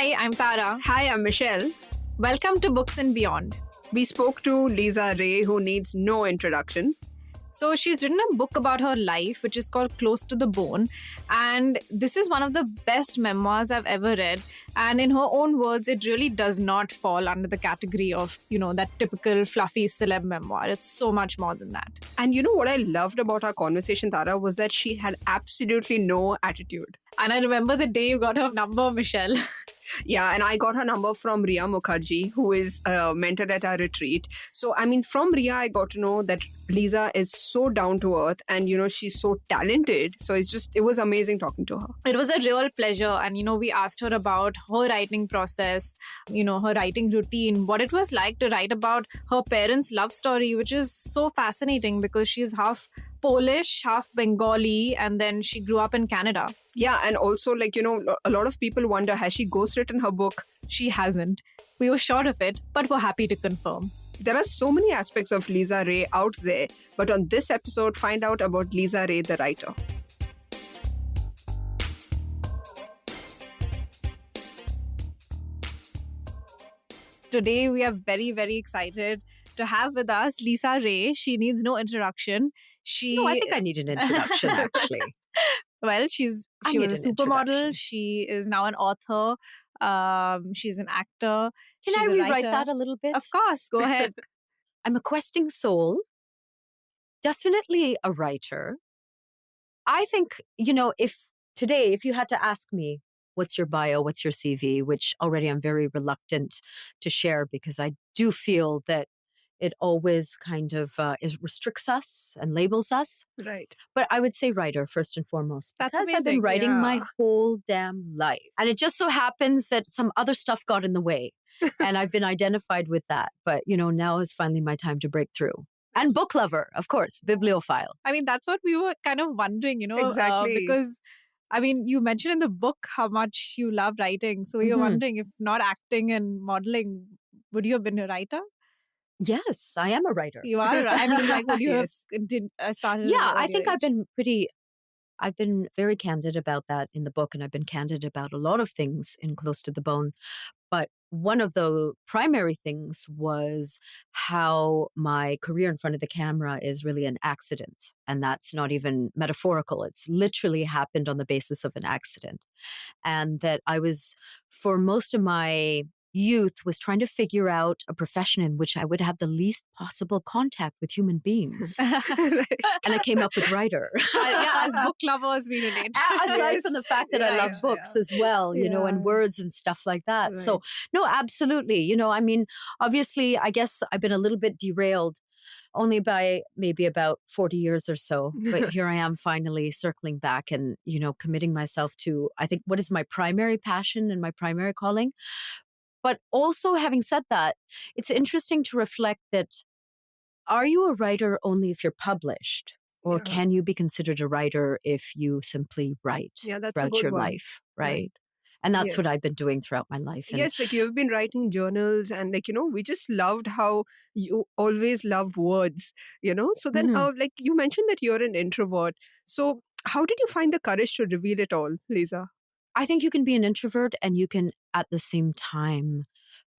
Hi, I'm Tara. Hi, I'm Michelle. Welcome to Books and Beyond. We spoke to Lisa Ray, who needs no introduction. So, she's written a book about her life, which is called Close to the Bone. And this is one of the best memoirs I've ever read. And in her own words, it really does not fall under the category of, that typical fluffy celeb memoir. It's so much more than that. And you know what I loved about our conversation, Tara, was that she had absolutely no attitude. And I remember the day you got her number, Michelle. Yeah, and I got her number from Ria Mukherjee, who is a mentor at our retreat. So, from Ria, I got to know that Lisa is so down to earth and, she's so talented. So it was amazing talking to her. It was a real pleasure. And, we asked her about her writing process, her writing routine, what it was like to write about her parents' love story, which is so fascinating because she's half Polish, half Bengali, and then she grew up in Canada. Yeah, and also, a lot of people wonder, has she ghostwritten her book? She hasn't. We were sure of it, but we're happy to confirm. There are so many aspects of Lisa Ray out there, but on this episode, find out about Lisa Ray, the writer. Today, we are very, very excited to have with us Lisa Ray. She needs no introduction. No, I think I need an introduction, actually. Well, she was a supermodel. She is now an author. She's an actor. Can I rewrite that a little bit? Of course. Go ahead. I'm a questing soul. Definitely a writer. I think, if you had to ask me, what's your bio, what's your CV, which already I'm very reluctant to share because I do feel that it always kind of restricts us and labels us. Right. But I would say writer first and foremost. That's because amazing. I've been writing my whole damn life. And it just so happens that some other stuff got in the way. And I've been identified with that. But, now is finally my time to break through. And book lover, of course, bibliophile. That's what we were kind of wondering, Exactly. Because, you mentioned in the book how much you love writing. So we were wondering if not acting and modeling, would you have been a writer? Yes, I am a writer. You are, right? Would you have started? Yeah, I think I've been very candid about that in the book, and I've been candid about a lot of things in Close to the Bone. But one of the primary things was how my career in front of the camera is really an accident. And that's not even metaphorical. It's literally happened on the basis of an accident. And that I was, for most of my youth, was trying to figure out a profession in which I would have the least possible contact with human beings. And I came up with writer. As book lovers, we relate. Aside from the fact that I love books as well, and words and stuff like that. Right. So, no, absolutely. Obviously, I guess I've been a little bit derailed only by maybe about 40 years or so. But here I am finally circling back and, committing myself to, I think, what is my primary passion and my primary calling. But also, having said that, it's interesting to reflect that, are you a writer only if you're published? Or can you be considered a writer if you simply write throughout your life, right? And that's what I've been doing throughout my life. And yes, you've been writing journals and we just loved how you always loved words, So then you mentioned that you're an introvert. So how did you find the courage to reveal it all, Lisa? I think you can be an introvert and you can at the same time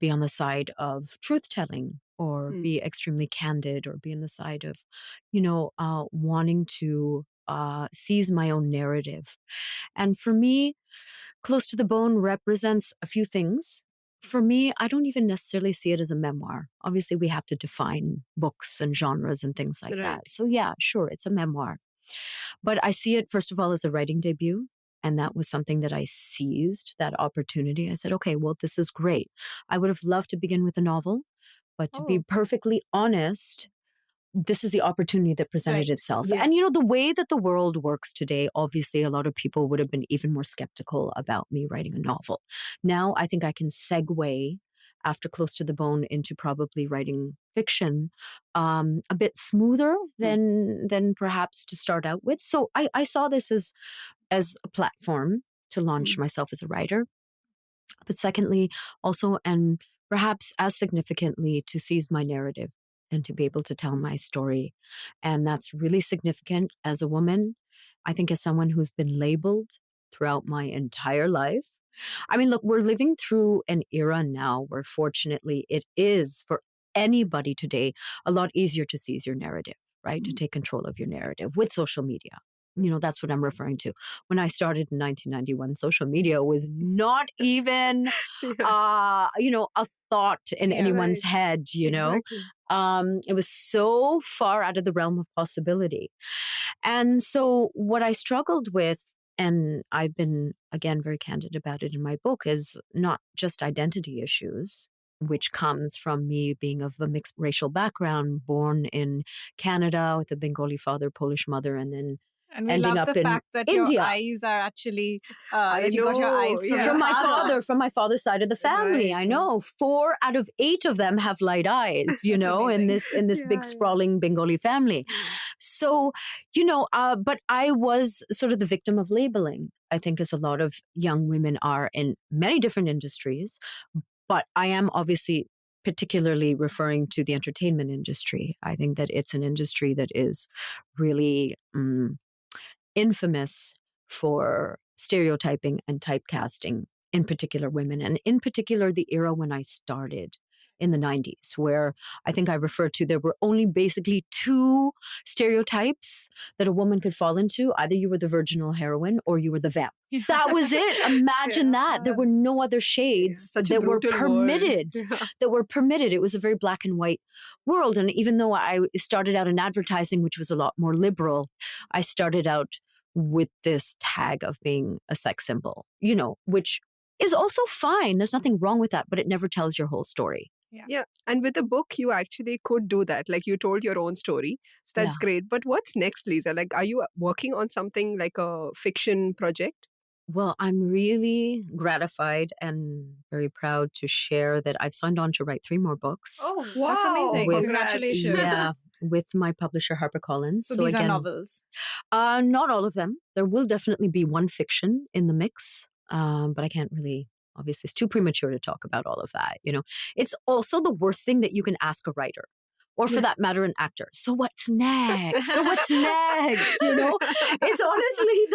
be on the side of truth-telling or be extremely candid or be on the side of, wanting to seize my own narrative. And for me, Close to the Bone represents a few things. For me, I don't even necessarily see it as a memoir. Obviously, we have to define books and genres and things like that. So yeah, sure, it's a memoir. But I see it, first of all, as a writing debut. And that was something that I seized, that opportunity. I said, okay, well, this is great. I would have loved to begin with a novel, but to be perfectly honest, this is the opportunity that presented itself. Yes. And, the way that the world works today, obviously, a lot of people would have been even more skeptical about me writing a novel. Now, I think I can segue after Close to the Bone into probably writing fiction a bit smoother than perhaps to start out with. So I saw this as a platform to launch myself as a writer. But secondly, also, and perhaps as significantly, to seize my narrative and to be able to tell my story. And that's really significant as a woman. I think as someone who's been labeled throughout my entire life, I mean, look, we're living through an era now where fortunately it is for anybody today a lot easier to seize your narrative, right? To take control of your narrative with social media. That's what I'm referring to. When I started in 1991, social media was not even, Yeah. a thought in Yeah. anyone's Right. head, Exactly. It was so far out of the realm of possibility. And so what I struggled with, and I've been, again, very candid about it in my book, is not just identity issues, which comes from me being of a mixed racial background, born in Canada with a Bengali father, Polish mother, and then And we ending love up the in fact that your India. eyes are actually, I that you got your know. eyes from Yeah. your father. From my father's side of the family. Right. I know 4 out of 8 of them have light eyes, That's in amazing. this big Yeah. sprawling Bengali family. Yeah. So, but I was sort of the victim of labeling, I think, as a lot of young women are in many different industries. But I am obviously particularly referring to the entertainment industry. I think that it's an industry that is really infamous for stereotyping and typecasting, in particular women, and in particular the era when I started in the 90s, where I think I referred to there were only basically 2 stereotypes that a woman could fall into. Either you were the virginal heroine or you were the vamp. That was it. Imagine Yeah. that. There were no other Yeah. shades Such a that were brutal world. permitted. Yeah. That were permitted. It was a very black and white world. And even though I started out in advertising, which was a lot more liberal, I started out with this tag of being a sex symbol, which is also fine. There's nothing wrong with that, but it never tells your whole story. Yeah. And with the book, you actually could do that. Like you told your own story. So Yeah. that's great. But what's next, Lisa? Like, are you working on something like a fiction project? Well, I'm really gratified and very proud to share that I've signed on to write 3 more books. Oh, that's Wow. amazing. With- Congratulations. Yeah, with my publisher HarperCollins. So these are novels. Not all of them. There will definitely be one fiction in the mix, but I can't really. Obviously, it's too premature to talk about all of that. It's also the worst thing that you can ask a writer, or for that matter, an actor. So what's next? So what's next? It's honestly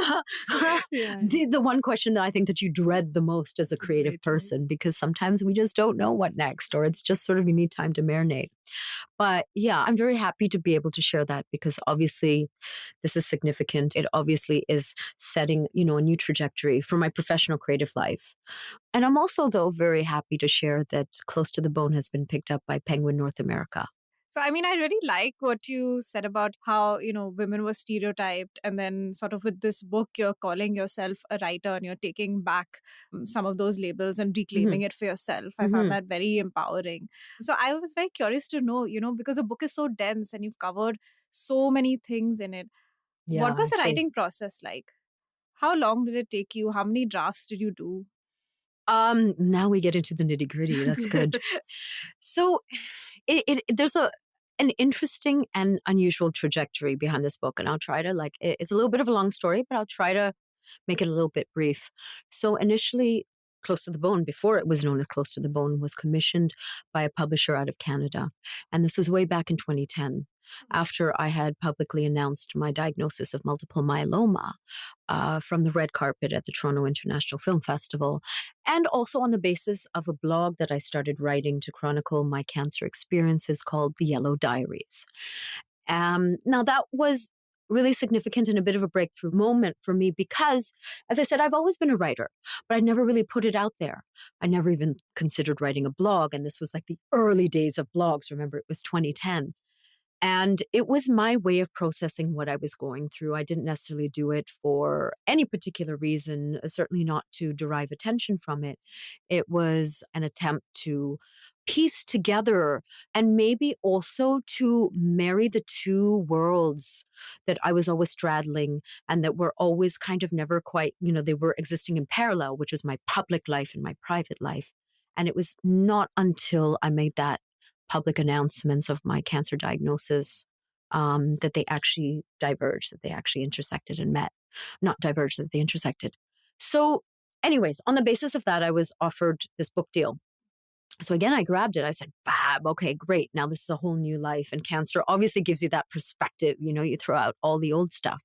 the one question that I think that you dread the most as a creative Right. person, because sometimes we just don't know what next, or it's just sort of you need time to marinate. But yeah, I'm very happy to be able to share that, because obviously this is significant. It obviously is setting, a new trajectory for my professional creative life. And I'm also, though, very happy to share that Close to the Bone has been picked up by Penguin North America. So, I mean, I really like what you said about how, women were stereotyped. And then, sort of, with this book, you're calling yourself a writer and you're taking back some of those labels and reclaiming it for yourself. I found that very empowering. So, I was very curious to know, because the book is so dense and you've covered so many things in it. Yeah, What was the actually. writing process like? How long did it take you? How many drafts did you do? Now we get into the nitty gritty. That's good. So there's an interesting and unusual trajectory behind this book. And I'll try to it's a little bit of a long story, but I'll try to make it a little bit brief. So initially, Close to the Bone, before it was known as Close to the Bone, was commissioned by a publisher out of Canada. And this was way back in 2010, after I had publicly announced my diagnosis of multiple myeloma from the red carpet at the Toronto International Film Festival, and also on the basis of a blog that I started writing to chronicle my cancer experiences called the Yellow Diaries. Now, that was really significant and a bit of a breakthrough moment for me because, as I said, I've always been a writer, but I never really put it out there. I never even considered writing a blog. And this was like the early days of blogs. Remember, it was 2010. And it was my way of processing what I was going through. I didn't necessarily do it for any particular reason, certainly not to derive attention from it. It was an attempt to piece together and maybe also to marry the 2 worlds that I was always straddling and that were always kind of never quite, they were existing in parallel, which was my public life and my private life. And it was not until I made that public announcements of my cancer diagnosis that they actually diverged, that they actually intersected and met. Not diverged, that they intersected. So anyways, on the basis of that, I was offered this book deal. So again, I grabbed it. I said, fab, okay, great. Now this is a whole new life. And cancer obviously gives you that perspective. You throw out all the old stuff.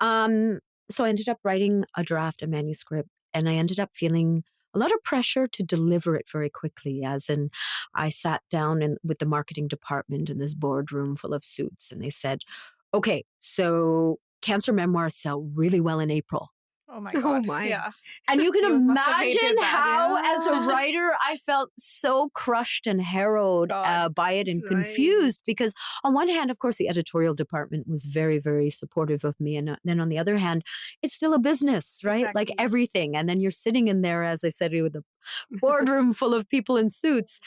So I ended up writing a manuscript, And I ended up feeling a lot of pressure to deliver it very quickly, as in I sat down with the marketing department in this boardroom full of suits, and they said, okay, so cancer memoirs sell really well in April. Oh my Oh God. my. Yeah. And you can You must have imagine hated that. how, as a Yeah. writer, I felt so crushed and harrowed God. by it and Right. confused because, on one hand, of course, the editorial department was very, very supportive of me. And then on the other hand, it's still a business, right? Like Exactly. everything. And then you're sitting in there, as I said, with a boardroom full of people in suits.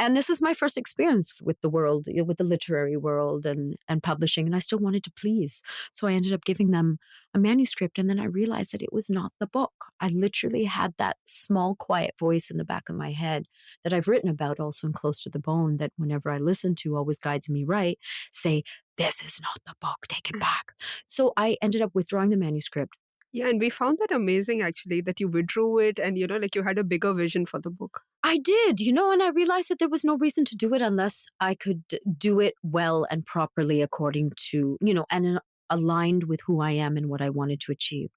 And this was my first experience with the world, with the literary world and publishing. And I still wanted to please. So I ended up giving them a manuscript. And then I realized that it was not the book. I literally had that small, quiet voice in the back of my head that I've written about also in Close to the Bone, that whenever I listen to always guides me right, say, this is not the book, take it back. So I ended up withdrawing the manuscript. Yeah, and we found that amazing actually that you withdrew it and like you had a bigger vision for the book. I did, and I realized that there was no reason to do it unless I could do it well and properly according to, and aligned with who I am and what I wanted to achieve.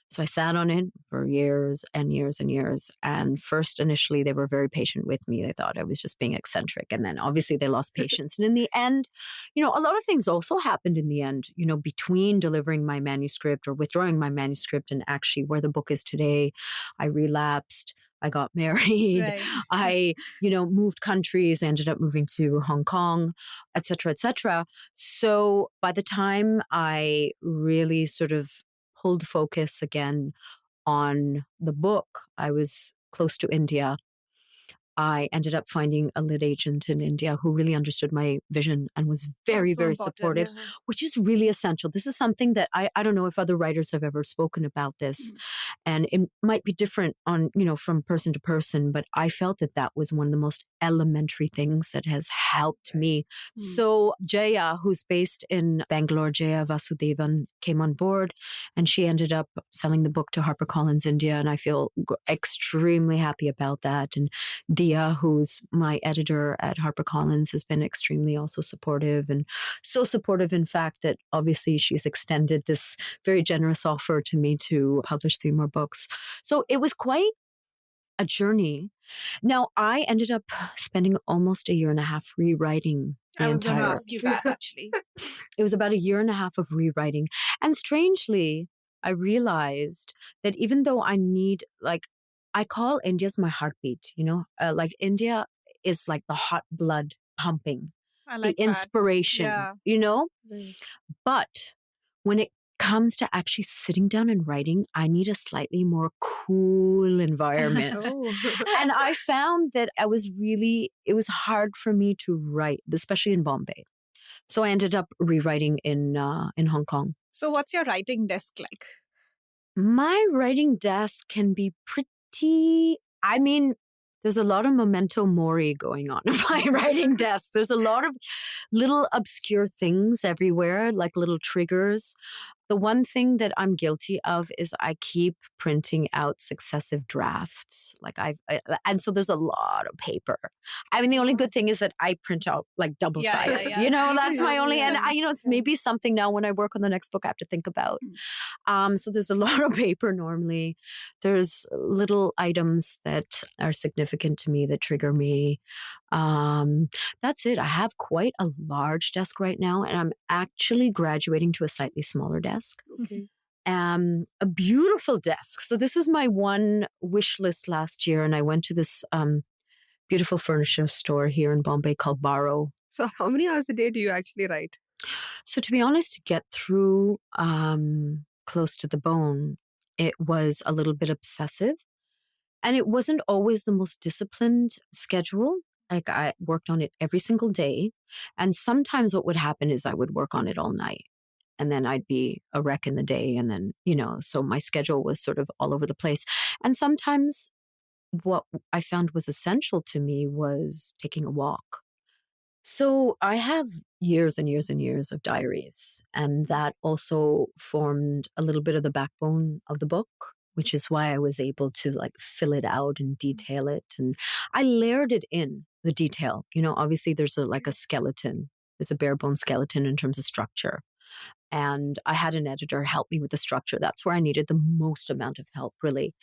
So I sat on it for years and years and years. And first, initially, they were very patient with me. They thought I was just being eccentric. And then obviously they lost patience. And in the end, a lot of things also happened in the end, between delivering my manuscript or withdrawing my manuscript and actually where the book is today. I relapsed. I got married. Right. I, moved countries, ended up moving to Hong Kong, et cetera, et cetera. So by the time I really sort of pulled focus again on the book, I was close to India. I ended up finding a lit agent in India who really understood my vision and was very, That's so very important. supportive, Yeah. which is really essential. This is something that I don't know if other writers have ever spoken about this. And it might be different on, from person to person, but I felt that was one of the most elementary things that has helped me. So Jaya, who's based in Bangalore, Jaya Vasudevan, came on board and she ended up selling the book to HarperCollins India. And I feel extremely happy about that. And Dia, who's my editor at HarperCollins, has been extremely also supportive, and so supportive, in fact, that obviously she's extended this very generous offer to me to publish 3 more books. So it was quite a journey. Now, I ended up spending almost a year and a half rewriting the I was going to entire. ask you that actually. It was about a year and a half of rewriting. And strangely, I realized that even though I call India's my heartbeat, like India is like the hot blood pumping, I the like that. inspiration, Yeah. But when it comes to actually sitting down and writing, I need a slightly more cool environment. Oh. And I found that it was hard for me to write, especially in Bombay. So I ended up rewriting in Hong Kong. So what's your writing desk like? My writing desk can be pretty, there's a lot of memento mori going on in my writing desk. There's a lot of little obscure things everywhere, like little triggers. The one thing that I'm guilty of is I keep printing out successive drafts. And so there's a lot of paper. The only good thing is that I print out like double-sided. Yeah. That's my only, and Yeah. it's maybe something now when I work on the next book I have to think about. So there's a lot of paper normally. There's little items that are significant to me that trigger me. That's it. I have quite a large desk right now, and I'm actually graduating to a slightly smaller desk. Okay. A beautiful desk. So this was my one wish list last year, and I went to this beautiful furniture store here in Bombay called Barrow. So how many hours a day do you actually write? So to be honest, to get through Close to the Bone, it was a little bit obsessive. And it wasn't always the most disciplined schedule. Like I worked on it every single day. And sometimes what would happen is I would work on it all night. And then I'd be a wreck in the day. And then, so my schedule was sort of all over the place. And sometimes what I found was essential to me was taking a walk. So I have years and years and years of diaries, and that also formed a little bit of the backbone of the book, which is why I was able to fill it out and detail it. And I layered it in the detail. Obviously there's a skeleton, there's a bare bone skeleton in terms of structure. and I had an editor help me with the structure. That's where I needed the most amount of help, really.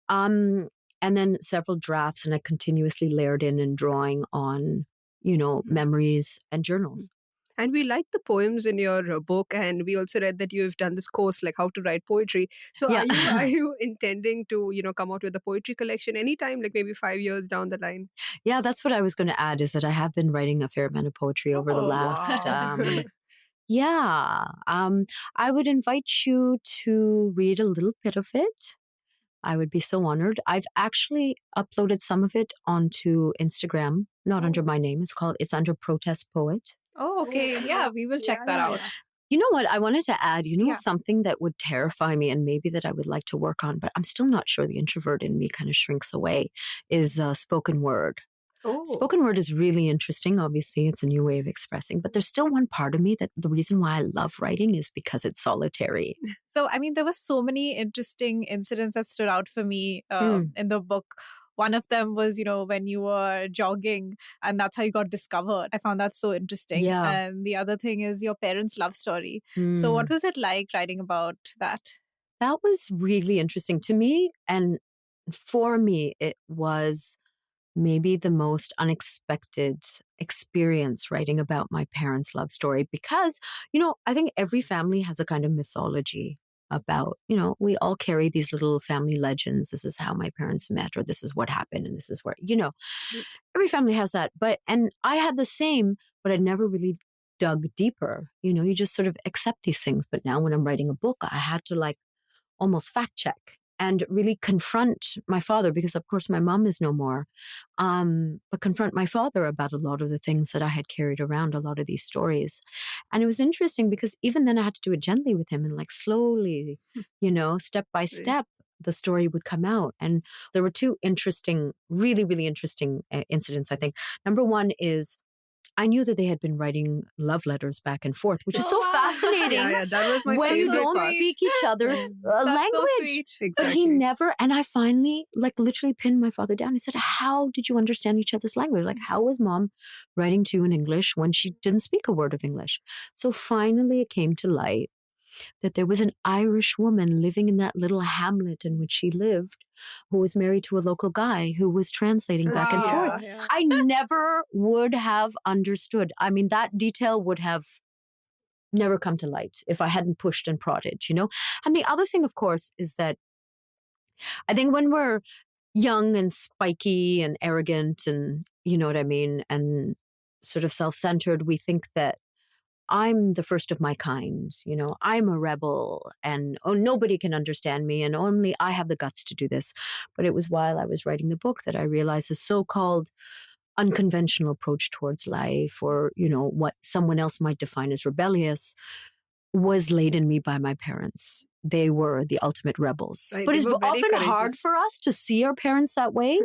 And then several drafts, and I continuously layered in and drawing on, memories and journals. And we like the poems in your book, and we also read that you have done this course, like how to write poetry. So Yeah. are you intending to, come out with a poetry collection anytime, like maybe 5 years down the line? Yeah, that's what I was going to add, is that I have been writing a fair amount of poetry over the Oh, last wow. yeah. I would invite you to read a little bit of it. I would be so honored. I've actually uploaded some of it onto Instagram, not under Oh. my name. It's under Protest Poet. Oh, okay. Yeah, we will check that out. You know what? I wanted to add, Yeah. something that would terrify me and maybe that I would like to work on, but I'm still not sure, the introvert in me kind of shrinks away, is spoken word. Oh. Spoken word is really interesting. Obviously, it's a new way of expressing, but there's still one part of me that the reason why I love writing is because it's solitary. So, I mean, there were so many interesting incidents that stood out for me in the book. One of them was, when you were jogging and that's how you got discovered. I found that so interesting. Yeah. And the other thing is your parents' love story. So, what was it like writing about that? That was really interesting to me. And for me, it was maybe the most unexpected experience writing about my parents' love story because, I think every family has a kind of mythology about, we all carry these little family legends. This is how my parents met, or this is what happened, and this is where, every family has that. And I had the same, but I never really dug deeper. You just sort of accept these things. But now when I'm writing a book, I had to almost fact check and really confront my father, because of course my mom is no more, but confront my father about a lot of the things that I had carried around, a lot of these stories. And it was interesting because even then I had to do it gently with him and slowly, step by step, the story would come out. And there were two interesting, really, really interesting incidents, I think. Number one is I knew that they had been writing love letters back and forth, which is so fascinating. Yeah, that was my when you favorite don't part. speak each other's That's language. so sweet. But he never, and I finally literally pinned my father down. He said, how did you understand each other's language? How was mom writing to you in English when she didn't speak a word of English? So finally it came to light that there was an Irish woman living in that little hamlet in which she lived who was married to a local guy who was translating back and Wow. forth. Yeah. I never would have understood. I mean, that detail would have never come to light if I hadn't pushed and prodded, And the other thing, of course, is that I think when we're young and spiky and arrogant and, you know what I mean, and sort of self-centered, we think that I'm the first of my kind, I'm a rebel and nobody can understand me and only I have the guts to do this. But it was while I was writing the book that I realized the so-called unconventional approach towards life, or, what someone else might define as rebellious, was laid in me by my parents. They were the ultimate rebels. Right, But they it's were very often hard courageous. for us to see our parents that way,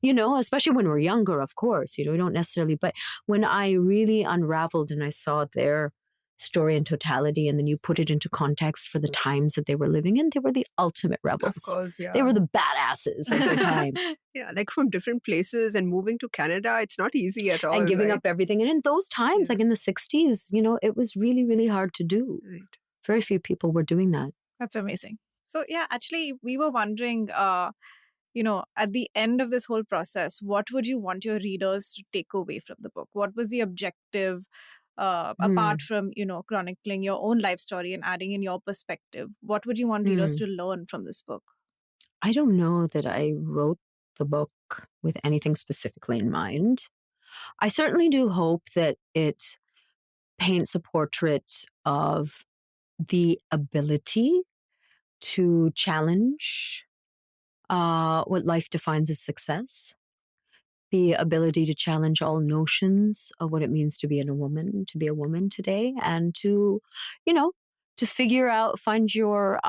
especially when we're younger, of course. We don't necessarily. But when I really unraveled and I saw their story in totality, and then you put it into context for the times that they were living in, they were the ultimate rebels. Of course, yeah. They were the badasses at the time. Yeah, from different places and moving to Canada, it's not easy at all. And giving right? up everything. And in those times, Yeah. in the 60s, it was really, really hard to do. Right. Very few people were doing that. That's amazing. So, yeah, actually, we were wondering, at the end of this whole process, what would you want your readers to take away from the book? What was the objective, apart from, chronicling your own life story and adding in your perspective? What would you want readers to learn from this book? I don't know that I wrote the book with anything specifically in mind. I certainly do hope that it paints a portrait of the ability to challenge what life defines as success, the ability to challenge all notions of what it means to be a woman today, and to, to find your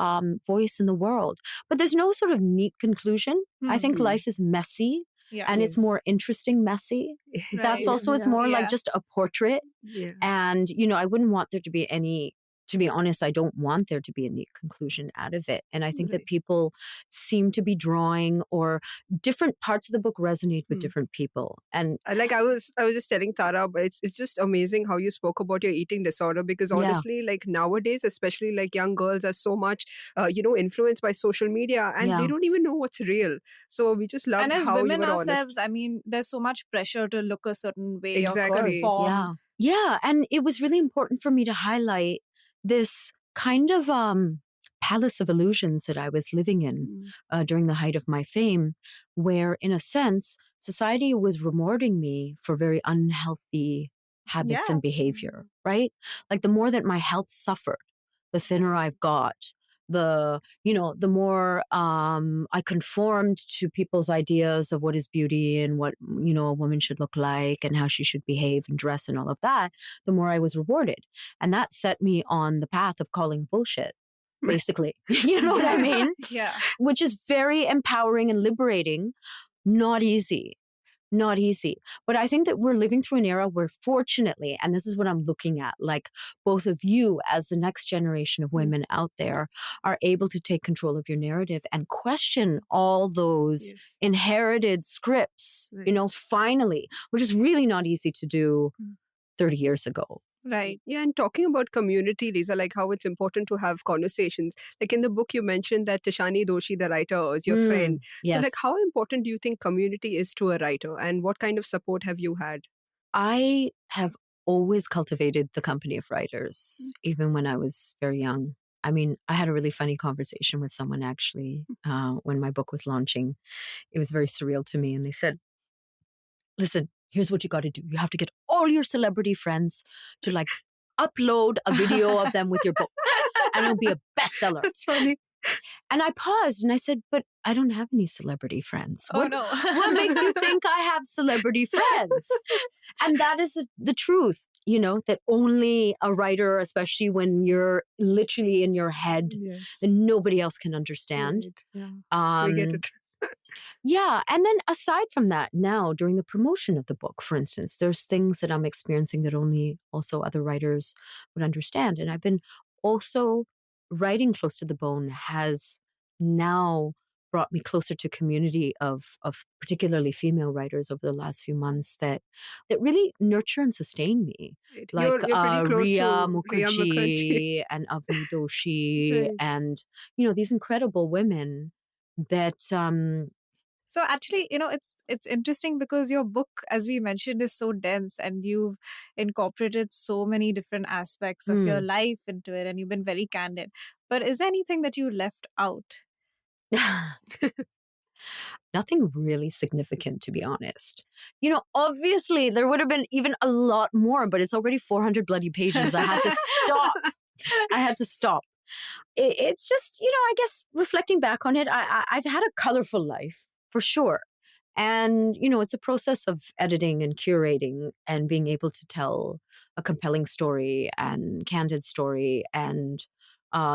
voice in the world. But there's no sort of neat conclusion. I think life is messy. Yeah. And it's more interesting messy. That's Right. also, it's more like just a portrait. Yeah. And, I wouldn't want there to be any to be honest, I don't want there to be a neat conclusion out of it. And I think that Right. people seem to be drawing, or different parts of the book resonate with different people. And Like I was just telling Tara, but it's just amazing how you spoke about your eating disorder, because yeah, honestly, like nowadays, especially like young girls are so much influenced by social media, and they yeah, don't even know what's real. So we just And loved as how you women were honest. ourselves, I mean, there's so much pressure to look a certain way or of course. Exactly. conform. Yeah. And it was really important for me to highlight this kind of palace of illusions that I was living in Mm. during the height of my fame, where, in a sense, society was rewarding me for very unhealthy habits Yeah. and behavior, right? Like the more that my health suffered, the thinner I've got, the more I conformed to people's ideas of what is beauty and what, a woman should look like and how she should behave and dress and all of that, the more I was rewarded. And that set me on the path of calling bullshit, basically. You know what I mean? Yeah. Which is very empowering and liberating. Not easy. Not easy. But I think that we're living through an era where, fortunately, and this is what I'm looking at, like both of you as the next generation of women out there are able to take control of your narrative and question all those Yes. inherited scripts, Right. finally, which is really not easy to do 30 years ago. Right. Yeah, and talking about community, Lisa, like how it's important to have conversations. Like in the book, you mentioned that Tishani Doshi, the writer, is your friend. So, like, Yes. how important do you think community is to a writer, and what kind of support have you had? I have always cultivated the company of writers, even when I was very young. I mean, I had a really funny conversation with someone actually when my book was launching. It was very surreal to me. And they said, listen, here's what you got to do. You have to get all your celebrity friends to like upload a video of them with your book, and it'll be a bestseller. That's funny. And I paused and I said, but I don't have any celebrity friends. Oh, What, no. what makes you think I have celebrity friends? And that is the truth, that only a writer, especially when you're literally in your head Yes. and nobody else can understand. Right. Yeah. We get Um, it. yeah. And then aside from that, now during the promotion of the book, for instance, there's things that I'm experiencing that only also other writers would understand. And I've been also writing Close to the Bone has now brought me closer to community of particularly female writers over the last few months that really nurture and sustain me. Right. Like You're pretty close Riya to Riya Mukherjee. Mukherjee and Avni Doshi Right. and, these incredible women that So actually, it's interesting because your book, as we mentioned, is so dense, and you've incorporated so many different aspects of your life into it, and you've been very candid. But is there anything that you left out? nothing really significant, to be honest. Obviously there would have been even a lot more, but it's already 400 bloody pages. I had to stop. It's just, I guess reflecting back on it, I've had a colorful life for sure. And, it's a process of editing and curating and being able to tell a compelling story and candid story and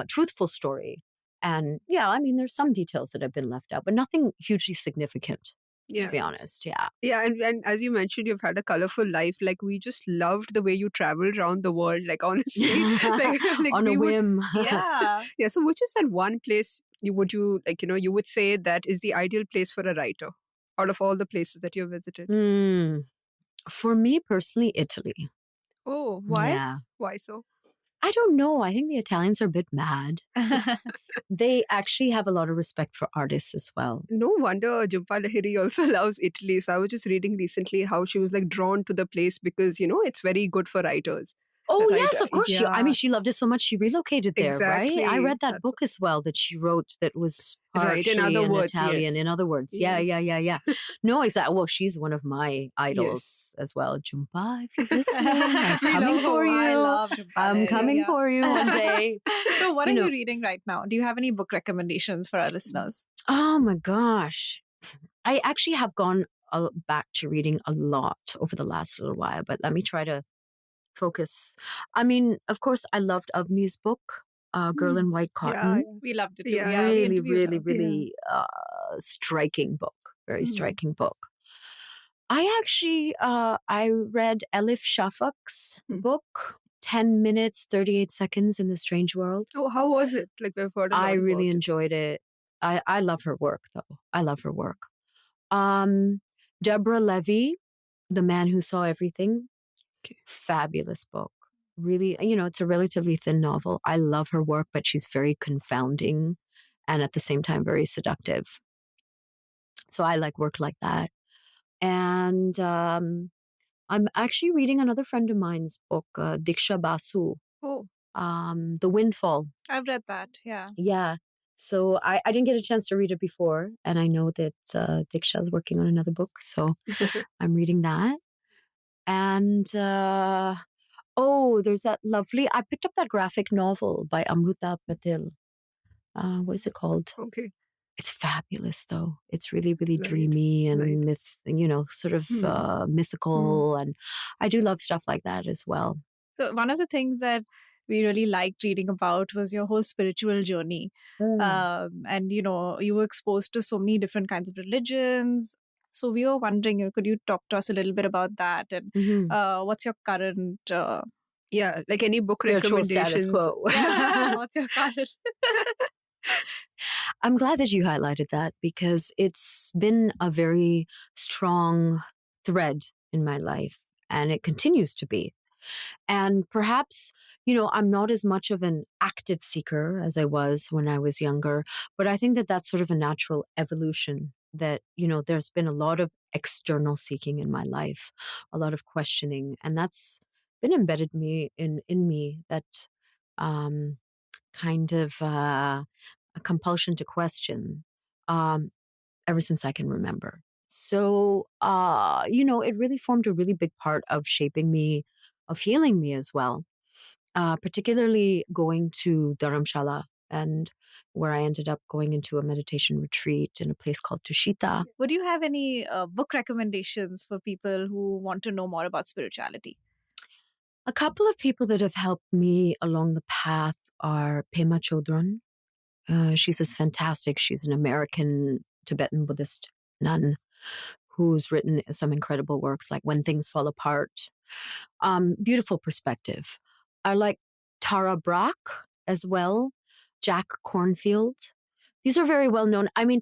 truthful story. And yeah, I mean, there's some details that have been left out, but nothing hugely significant, Yeah. to be honest. Yeah. Yeah, and as you mentioned, you've had a colorful life. Like we just loved the way you traveled around the world. Like honestly, like On a we would. whim. Yeah. Yeah. So, which is that one place you would say that is the ideal place for a writer out of all the places that you've visited? For me personally, Italy. Oh, why? Yeah. Why so? I don't know. I think the Italians are a bit mad. They actually have a lot of respect for artists as well. No wonder Jhumpa Lahiri also loves Italy. So I was just reading recently how she was like drawn to the place because it's very good for writers. Oh, Right? yes, of course. I Yeah. mean, she loved it so much she relocated there, right? I Exactly. read that That's book as well that she wrote that was right. In partially other in words, Italian. yes. In other words, yeah. Yes. No, exactly. Well, she's one of my Yes. idols as well. Jhumpa, if you're listening, I'm We coming love for her. I you. love Jhumpa I'm Lahiri, coming yeah. for you one day. So what You are know. you reading right now? Do you have any book recommendations for our listeners? Oh my gosh. I actually have gone back to reading a lot over the last little while, but let me try to focus. I mean, of course, I loved Avni's book, Girl in White Yeah. Cotton. We loved it too. Yeah. Yeah, we Really, interviewed really, her. really striking book. Very Mhm. striking book. I actually, I read Elif Shafak's Hmm. book, 10 minutes, 38 seconds in the Strange World. Oh, how was it? Like, we've heard a lot I really about it. enjoyed it. I love her work, though. I love her work. Deborah Levy, The Man Who Saw Everything. Okay. Fabulous book. Really, it's a relatively thin novel. I love her work, but she's very confounding and at the same time very seductive. So I like work like that. And I'm actually reading another friend of mine's book, Diksha Basu, Oh, The Windfall. I've read that. Yeah. Yeah. So I didn't get a chance to read it before. And I know that Diksha is working on another book. So I'm reading that. And there's that lovely, I picked up that graphic novel by Amruta Patil. What is it called? okay. It's fabulous, though. It's really, really Right, dreamy and right. sort of Hmm. mythical. And I do love stuff like that as well. So one of the things that we really liked reading about was your whole spiritual journey. And, you were exposed to so many different kinds of religions. So we were wondering, could you talk to us a little bit about that? And Mhm. what's your current... Yeah, like any book Spiritual status recommendations. quo. yes, what's your current... I'm glad that you highlighted that because it's been a very strong thread in my life and it continues to be. And perhaps, I'm not as much of an active seeker as I was when I was younger, but I think that that's sort of a natural evolution that, there's been a lot of external seeking in my life, a lot of questioning, and that's been embedded in me that kind of a compulsion to question ever since I can remember. So, it really formed a really big part of shaping me, of healing me as well, particularly going to Dharamshala and where I ended up going into a meditation retreat in a place called Tushita. Would you have any book recommendations for people who want to know more about spirituality? A couple of people that have helped me along the path are Pema Chodron. She's just fantastic. She's an American Tibetan Buddhist nun who's written some incredible works like When Things Fall Apart. Beautiful perspective. I like Tara Brach as well, Jack Cornfield. These are very well known. I mean,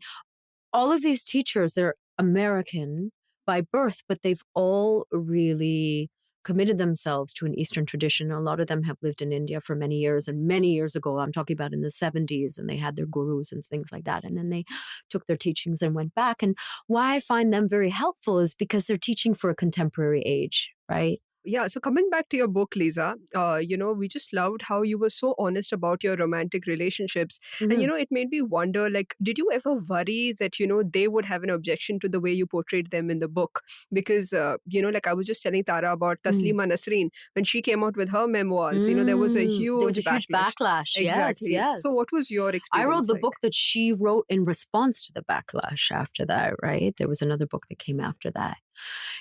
all of these teachers, they're American by birth, but they've all really committed themselves to an Eastern tradition. A lot of them have lived in India for many years, and many years ago, I'm talking about in the 70s, and they had their gurus and things like that. And then they took their teachings and went back. And why I find them very helpful is because they're teaching for a contemporary age, right? Yeah, so coming back to your book, Lisa, we just loved how you were so honest about your romantic relationships. And, Mhm. it made me wonder, like, did you ever worry that, they would have an objection to the way you portrayed them in the book? Because, like I was just telling Tara about Mm. Taslima Nasreen, when she came out with her memoirs, there was a There was huge a huge backlash. Yes, Exactly. So yes. what was your I experience wrote the like? book that she wrote in response to the backlash after that, right? There was another book that came after that.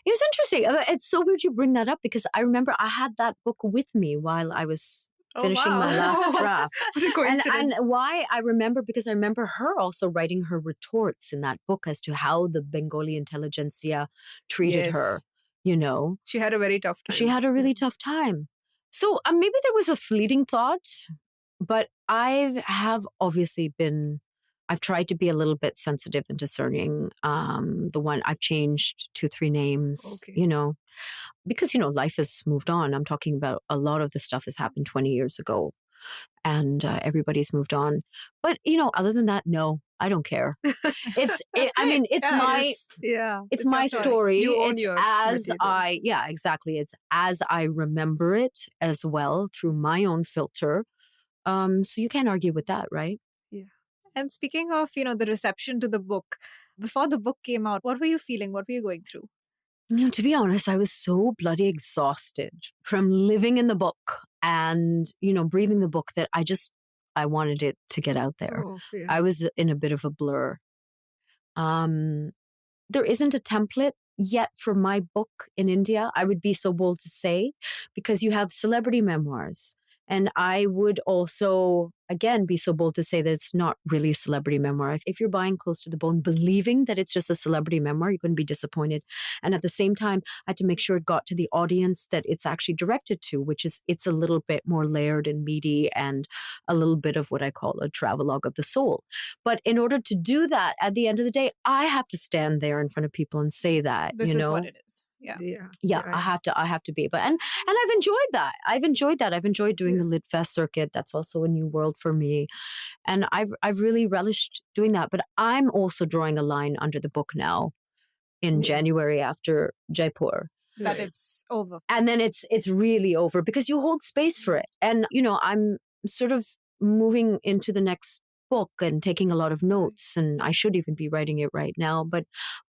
It was interesting. It's so weird you bring that up because I remember I had that book with me while I was Oh, finishing my last wow. draft. What a And coincidence. why I remember, because I remember her also writing her retorts in that book as to how the Bengali intelligentsia treated her, Yes. She had a very tough She time. had a really tough time. So maybe there was a fleeting thought, but I have obviously I've tried to be a little bit sensitive and discerning. The one I've changed 2-3 names, Okay. because, life has moved on. I'm talking about a lot of the stuff has happened 20 years ago and everybody's moved on. But, other than that, no, I don't care. That's I great. mean, it's Yeah. my, Yeah. it's It's your my story. story. You own It's your as material. yeah, exactly. It's as I remember it as well through my own filter. So you can't argue with that, right? Yeah. And speaking of, the reception to the book, before the book came out, what were you feeling? What were you going through? To be honest, I was so bloody exhausted from living in the book and, breathing the book that I wanted it to get out there. Oh, yeah. I was in a bit of a blur. There isn't a template yet for my book in India, I would be so bold to say, because you have celebrity memoirs And I would also, again, be so bold to say that it's not really a celebrity memoir. If you're buying Close to the Bone, believing that it's just a celebrity memoir, you're going to be disappointed. And at the same time, I had to make sure it got to the audience that it's actually directed to, which is it's a little bit more layered and meaty and a little bit of what I call a travelogue of the soul. But in order to do that, at the end of the day, I have to stand there in front of people and say that, This is what it is. Yeah, I have to be. But and I've enjoyed that. I've enjoyed doing the Lit Fest circuit. That's also a new world for me. And I've really relished doing that. But I'm also drawing a line under the book now in January after Jaipur. That it's over. And then it's really over because you hold space for it. And I'm sort of moving into the next book and taking a lot of notes, and I should even be writing it right now, but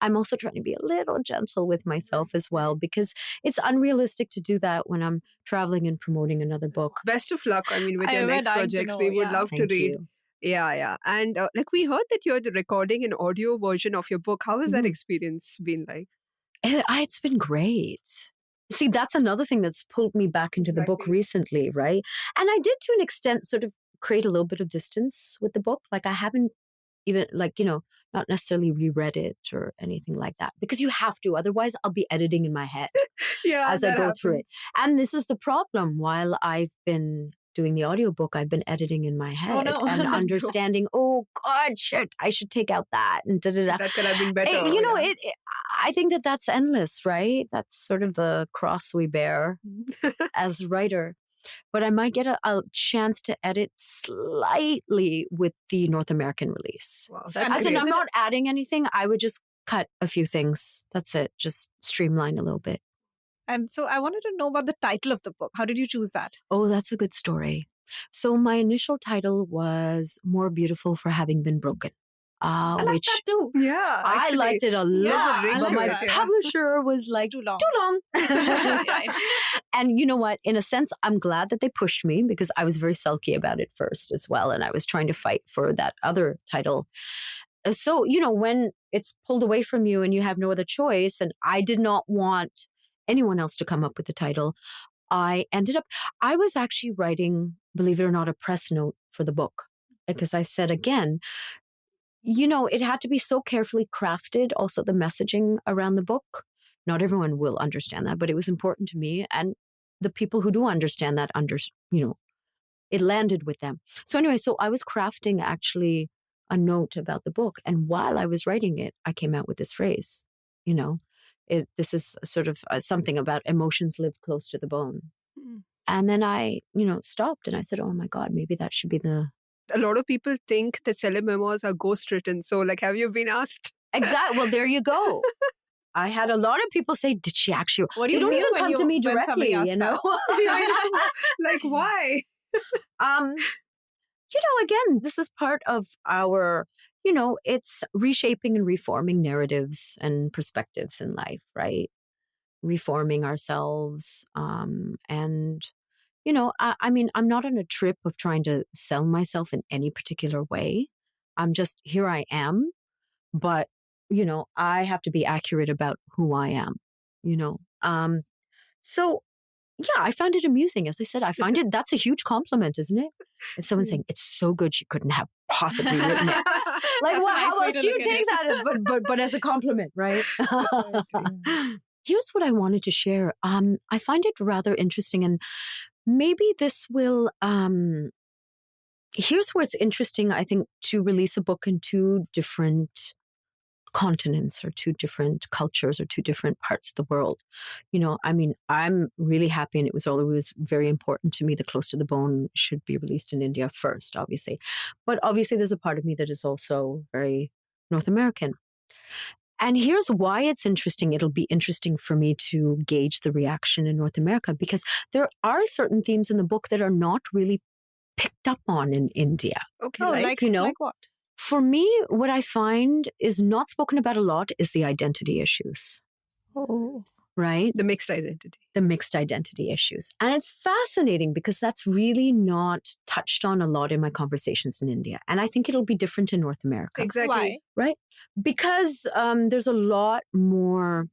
I'm also trying to be a little gentle with myself as well, because it's unrealistic to do that when I'm traveling and promoting another book. Best of luck. I mean, with your next projects, we would love to Thank read. you. Yeah. And we heard that you're recording an audio version of your book. How has that experience been like? It's been great. See, that's another thing that's pulled me back into the book recently, right? And I did, to an extent, sort of create a little bit of distance with the book. Like I haven't even not necessarily reread it or anything like that, because you have to. Otherwise, I'll be editing in my head as I go through it. And this is the problem. While I've been doing the audiobook, I've been editing in my head and understanding, oh God, shit, I should take out that. And That could have been better. I think that's endless, right? That's sort of the cross we bear as writer. But I might get a chance to edit slightly with the North American release. Wow, As in, I'm not adding anything. I would just cut a few things. That's it. Just streamline a little bit. And so I wanted to know about the title of the book. How did you choose that? Oh, that's a good story. So my initial title was More Beautiful for Having Been Broken. I like that too. Yeah, I liked it a lot, but my publisher was like, too long. Right. And you know what? In a sense, I'm glad that they pushed me, because I was very sulky about it first as well. And I was trying to fight for that other title. So, when it's pulled away from you and you have no other choice, and I did not want anyone else to come up with the title, I was actually writing, believe it or not, a press note for the book, because I said, again, it had to be so carefully crafted. Also, the messaging around the book, not everyone will understand that, but it was important to me. And the people who do understand that, it landed with them. So anyway, I was crafting actually a note about the book. And while I was writing it, I came out with this phrase, this is sort of something about emotions lived close to the bone. And then I, stopped and I said, oh my God, maybe that should be the... A lot of people think that celeb memoirs are ghost written. So have you been asked? Exactly. Well, there you go. I had a lot of people say, did she actually? What do you don't feel even when come to me directly, Why? Again, this is part of our, it's reshaping and reforming narratives and perspectives in life, right? Reforming ourselves. And I'm not on a trip of trying to sell myself in any particular way. I'm just, here I am. But, I have to be accurate about who I am, So, yeah, I found it amusing. As I said, I find that's a huge compliment, isn't it? If someone's saying, it's so good, she couldn't have possibly written it. How else do you take that? But as a compliment, right? Here's what I wanted to share. I find it rather interesting, and maybe this will, here's where it's interesting, I think, to release a book in two different continents or two different cultures or two different parts of the world. I'm really happy, and it was always very important to me that Close to the Bone should be released in India first, obviously. But obviously there's a part of me that is also very North American. And here's why it's interesting. It'll be interesting for me to gauge the reaction in North America, because there are certain themes in the book that are not really picked up on in India. Okay. Like what? For me, what I find is not spoken about a lot is the identity issues. Oh. Right? The mixed identity. The mixed identity issues. And it's fascinating because that's really not touched on a lot in my conversations in India. And I think it'll be different in North America. Exactly. Why? Right? Because there's a lot more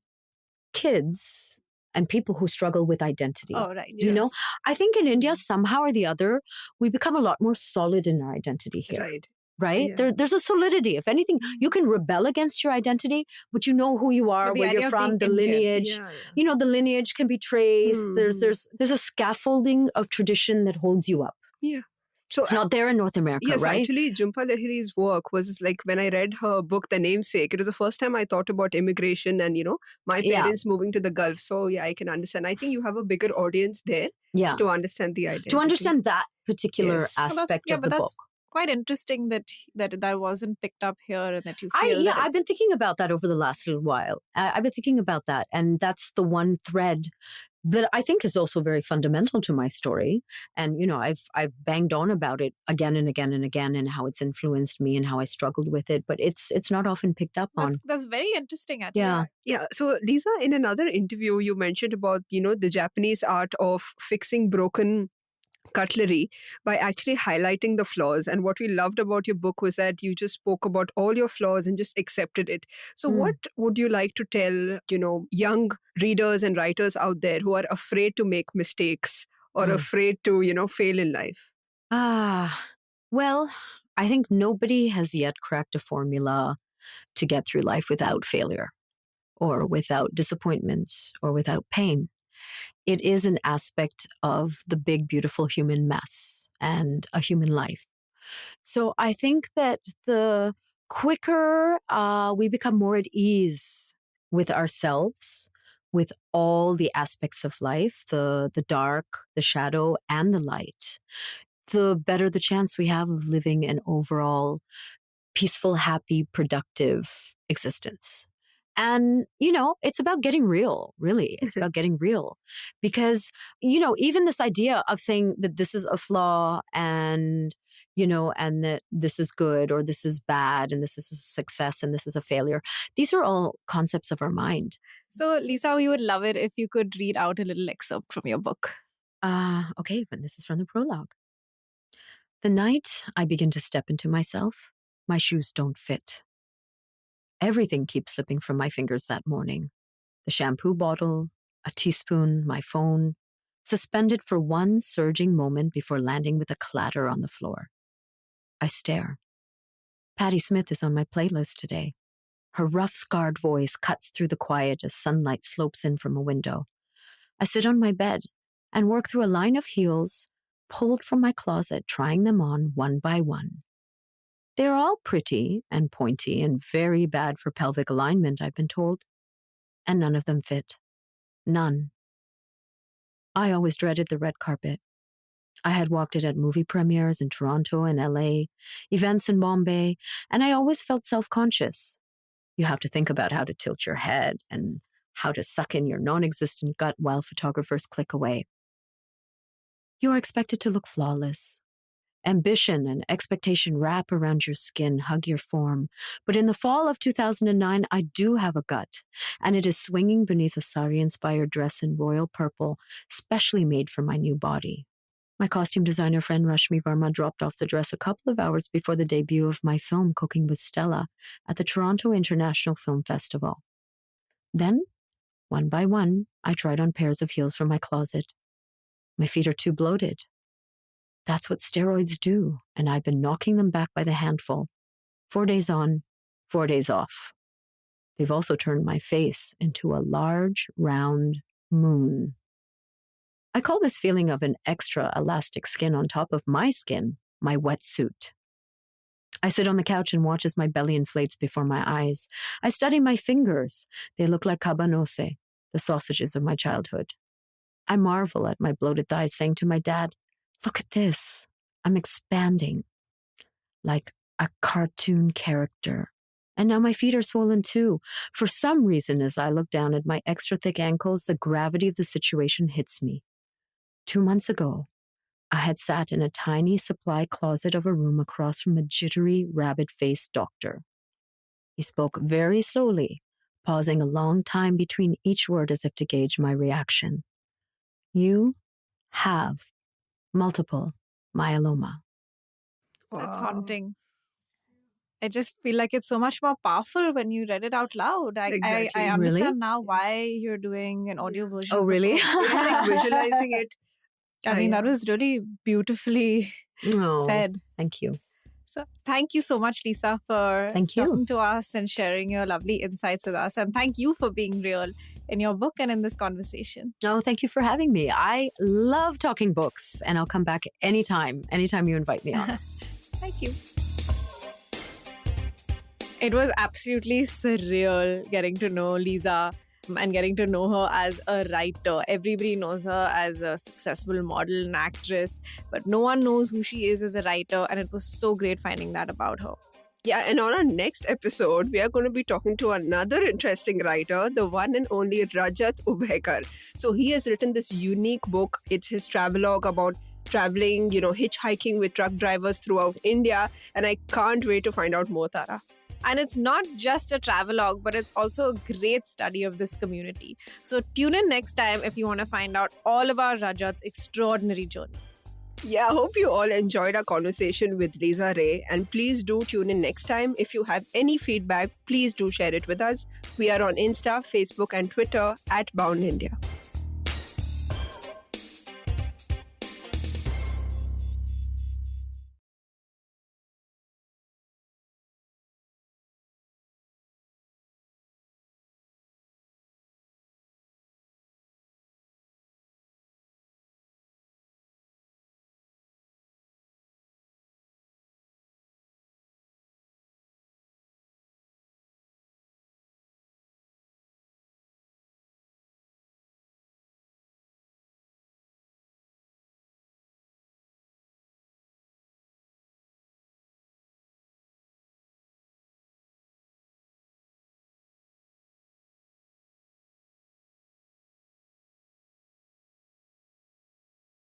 kids and people who struggle with identity. Oh, right. Do you know? Yes. I think in India, somehow or the other, we become a lot more solid in our identity here. Right. Right? Yeah. There's a solidity. If anything, you can rebel against your identity, but you know who you are, But the where idea you're of from, being the Indian. lineage. Yeah. You know, the lineage can be traced. There's a scaffolding of tradition that holds you up. Yeah. So It's not there in North America, yes, right? actually, Jhumpa Lahiri's work was like when I read her book, The Namesake, it was the first time I thought about immigration and, my Yeah. parents moving to the Gulf. So, yeah, I can understand. I think you have a bigger audience there Yeah. to understand the identity. To understand that particular Yes. Well, aspect of the book. Quite interesting that wasn't picked up here and that you feel I've been thinking about that over the last little while. I've been thinking about that. And that's the one thread that I think is also very fundamental to my story. And, I've banged on about it again and again and again and how it's influenced me and how I struggled with it. But it's not often picked up on. That's very interesting, actually. Yeah. Yeah. So, Lisa, in another interview, you mentioned about, the Japanese art of fixing broken cutlery by actually highlighting the flaws. And what we loved about your book was that you just spoke about all your flaws and just accepted it. So what would you like to tell, young readers and writers out there who are afraid to make mistakes or afraid to, fail in life? Well, I think nobody has yet cracked a formula to get through life without failure or without disappointment or without pain. It is an aspect of the big, beautiful human mess and a human life. So I think that the quicker we become more at ease with ourselves, with all the aspects of life, the dark, the shadow, and the light, the better the chance we have of living an overall peaceful, happy, productive existence. And, it's about getting real, really. It's about getting real. Because, even this idea of saying that this is a flaw and, and that this is good or this is bad and this is a success and this is a failure, these are all concepts of our mind. So, Lisa, we would love it if you could read out a little excerpt from your book. Okay, but this is from the prologue. The night I begin to step into myself, my shoes don't fit. Everything keeps slipping from my fingers that morning. The shampoo bottle, a teaspoon, my phone, suspended for one surging moment before landing with a clatter on the floor. I stare. Patti Smith is on my playlist today. Her rough, scarred voice cuts through the quiet as sunlight slopes in from a window. I sit on my bed and work through a line of heels pulled from my closet, trying them on one by one. They're all pretty and pointy and very bad for pelvic alignment, I've been told. And none of them fit. None. I always dreaded the red carpet. I had walked it at movie premieres in Toronto and LA, events in Bombay, and I always felt self-conscious. You have to think about how to tilt your head and how to suck in your non-existent gut while photographers click away. You are expected to look flawless. Ambition and expectation wrap around your skin, hug your form. But in the fall of 2009, I do have a gut, and it is swinging beneath a sari-inspired dress in royal purple, specially made for my new body. My costume designer friend Rashmi Verma dropped off the dress a couple of hours before the debut of my film Cooking with Stella at the Toronto International Film Festival. Then, one by one, I tried on pairs of heels from my closet. My feet are too bloated. That's what steroids do, and I've been knocking them back by the handful. 4 days on, 4 days off. They've also turned my face into a large, round moon. I call this feeling of an extra elastic skin on top of my skin my wetsuit. I sit on the couch and watch as my belly inflates before my eyes. I study my fingers. They look like cabanose, the sausages of my childhood. I marvel at my bloated thighs, saying to my dad, "Look at this. I'm expanding like a cartoon character." And now my feet are swollen too. For some reason, as I look down at my extra thick ankles, the gravity of the situation hits me. 2 months ago, I had sat in a tiny supply closet of a room across from a jittery, rabbit-faced doctor. He spoke very slowly, pausing a long time between each word as if to gauge my reaction. "You have multiple myeloma." That's Wow. haunting. I just feel like it's so much more powerful when you read it out loud. Exactly. I Really? understand now why you're doing an audio version. Oh, of the really? book. It's like visualizing it. I mean, that was really beautifully Oh, said. thank you. So thank you so much, Lisa, for Thank you. talking to us and sharing your lovely insights with us. And thank you for being real in your book and in this conversation. Oh, thank you for having me. I love talking books, and I'll come back anytime you invite me on. Thank you. It was absolutely surreal getting to know Lisa and getting to know her as a writer. Everybody knows her as a successful model and actress, but no one knows who she is as a writer, and it was so great finding that about her. Yeah, and on our next episode, we are going to be talking to another interesting writer, the one and only Rajat Ubekar. So he has written this unique book. It's his travelogue about traveling, hitchhiking with truck drivers throughout India. And I can't wait to find out more, Tara. And it's not just a travelogue, but it's also a great study of this community. So tune in next time if you want to find out all about Rajat's extraordinary journey. Yeah, I hope you all enjoyed our conversation with Lisa Ray. And please do tune in next time. If you have any feedback, please do share it with us. We are on Insta, Facebook, and Twitter @Bound India.